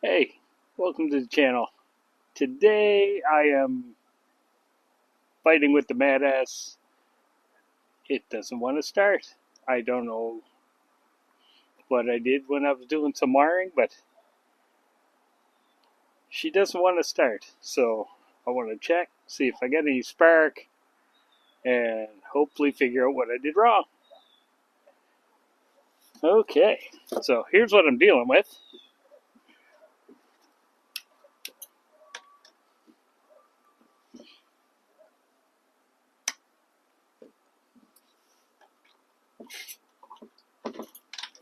Hey, welcome to the channel. Today I am fighting with the MadAss. It doesn't want to start. I don't know what I did when I was doing some wiring, but she doesn't want to start. So I want to check, see if I get any spark, and hopefully figure out what I did wrong. Okay, so here's what I'm dealing with.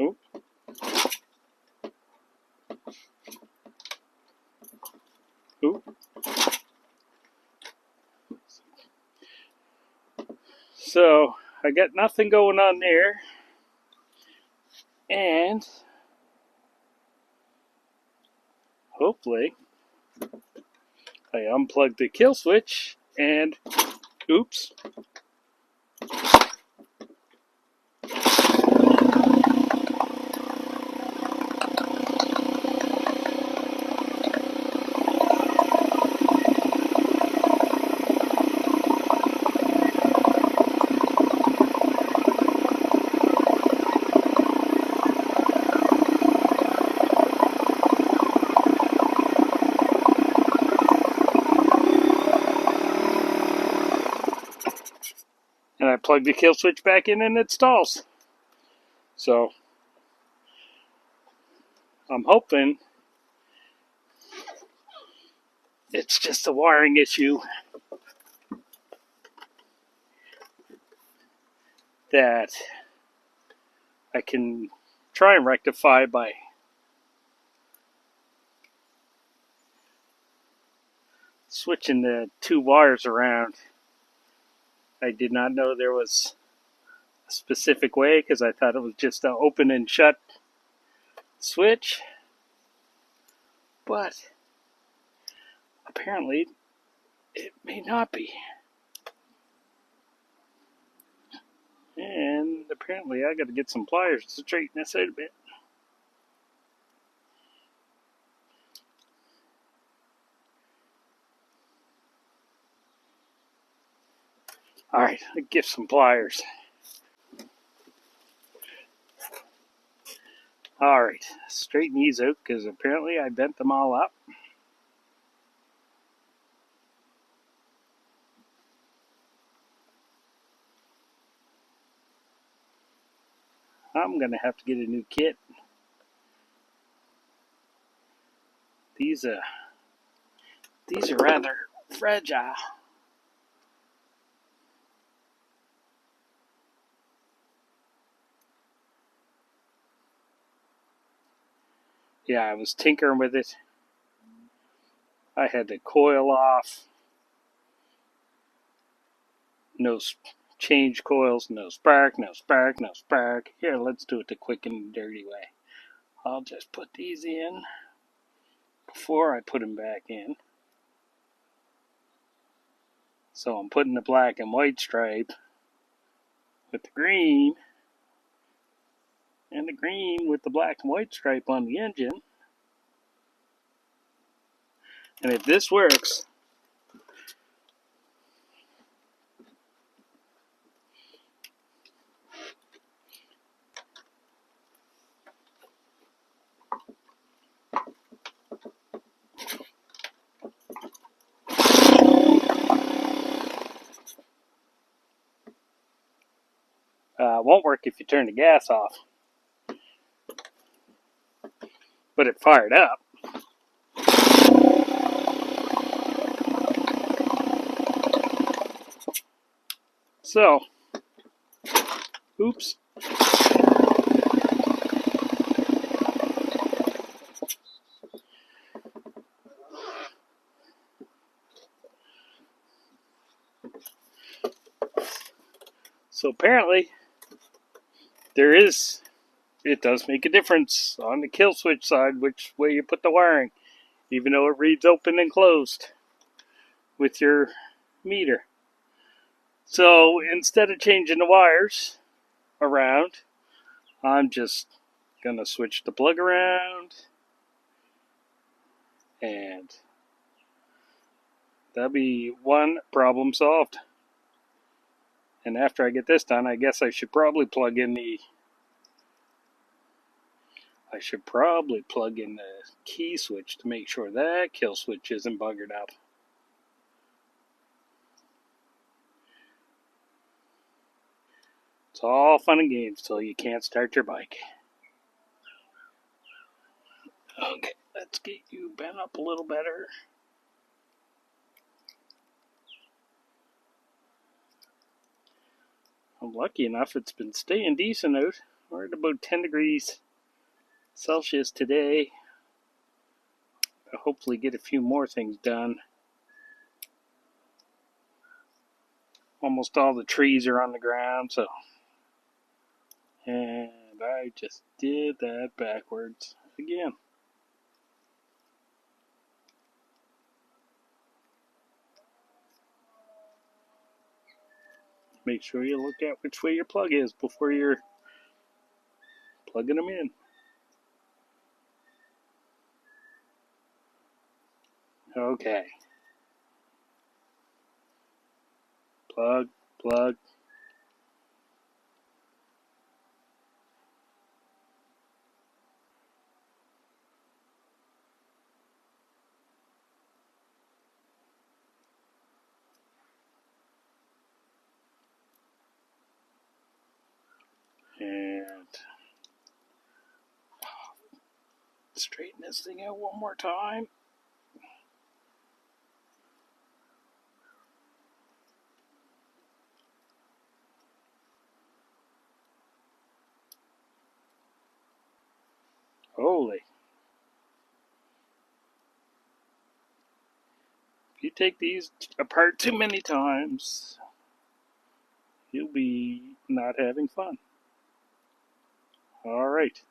Oop. Oop. So I got nothing going on there, and hopefully I unplugged the kill switch and oops. And I plug the kill switch back in and it stalls. So I'm hoping it's just a wiring issue that I can try and rectify by switching the two wires around. I did not know there was a specific way because I thought it was just an open and shut switch, but apparently it may not be. And apparently I got to get some pliers to straighten this out a bit. Alright, I'll get some pliers. Alright, straighten these out because apparently I bent them all up. I'm going to have to get a new kit. These are rather fragile. Yeah, I was tinkering with it. I had the coil off. No change coils, no spark, no spark, no spark. Here, let's do it the quick and dirty way. I'll just put these in before I put them back in. So I'm putting the black and white stripe with the green, and the green with the black and white stripe on the engine. And if this works, it won't work if you turn the gas off. But it fired up. So, oops. So apparently, it does make a difference on the kill switch side which way you put the wiring, even though it reads open and closed with your meter. So instead of changing the wires around, I'm just gonna switch the plug around And that'll be one problem solved. And after I get this done, I guess I should probably plug in the key switch to make sure that kill switch isn't buggered up. It's all fun and games till you can't start your bike. Okay, let's get you bent up a little better. I'm lucky enough it's been staying decent out. We're at about 10 degrees Celsius today. I'll hopefully get a few more things done. Almost all the trees are on the ground, so. And I just did that backwards again. Make sure you look at which way your plug is before you're plugging them in. Okay. Plug, plug. And straighten this thing out one more time. Holy. If you take these apart too many times, you'll be not having fun. All right.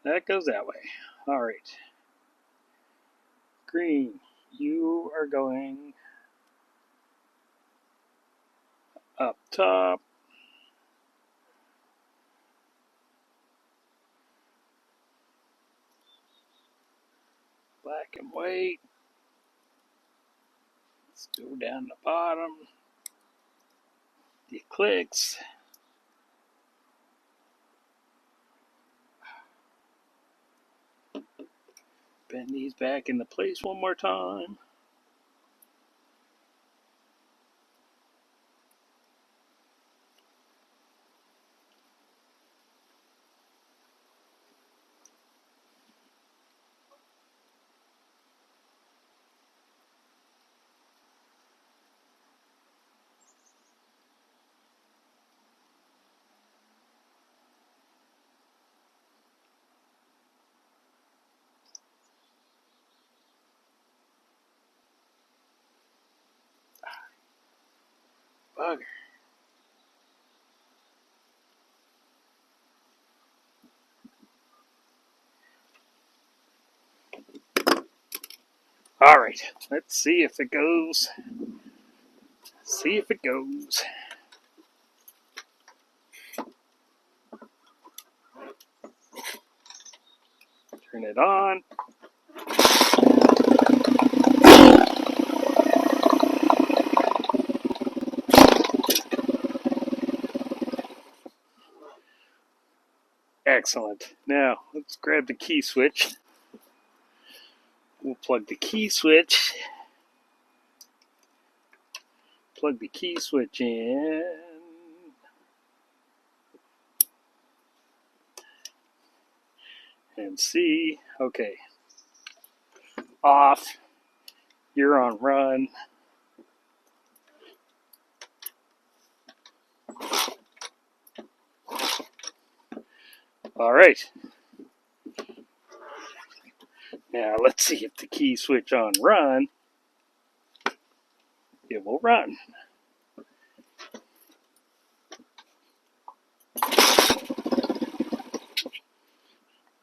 That goes that way. All right. Green, you are going up top. Black and white. Let's go down the bottom. The clicks. Bend these back into place one more time. Bugger. All right, let's see if it goes. See if it goes. Turn it on. Excellent. Now, let's grab the key switch. We'll plug the key switch. Plug the key switch in. And see. Okay. Off. You're on run. All right. Now let's see if the key switch on run. It will run.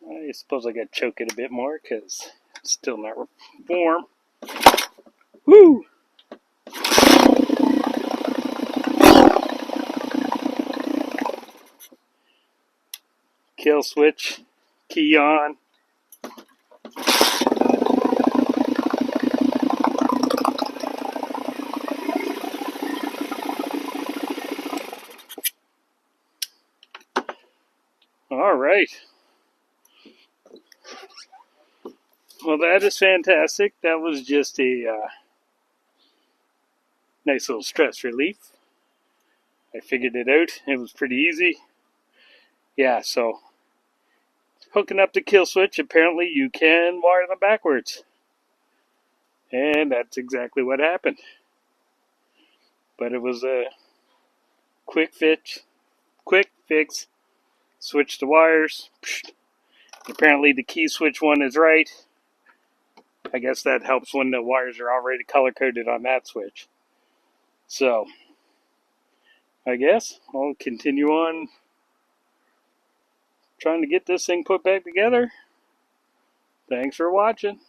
I suppose I got to choke it a bit more because it's still not warm. Woo! Kill switch, key on. right. Well, that is fantastic. That was just a nice little stress relief. I figured it out. It was pretty easy. Yeah, so hooking up the kill switch, apparently you can wire them backwards. And that's exactly what happened. But it was a quick fix. Switch the wires. Apparently the key switch one is right. I guess that helps when the wires are already color-coded on that switch. So, I guess I'll continue on trying to get this thing put back together. Thanks for watching.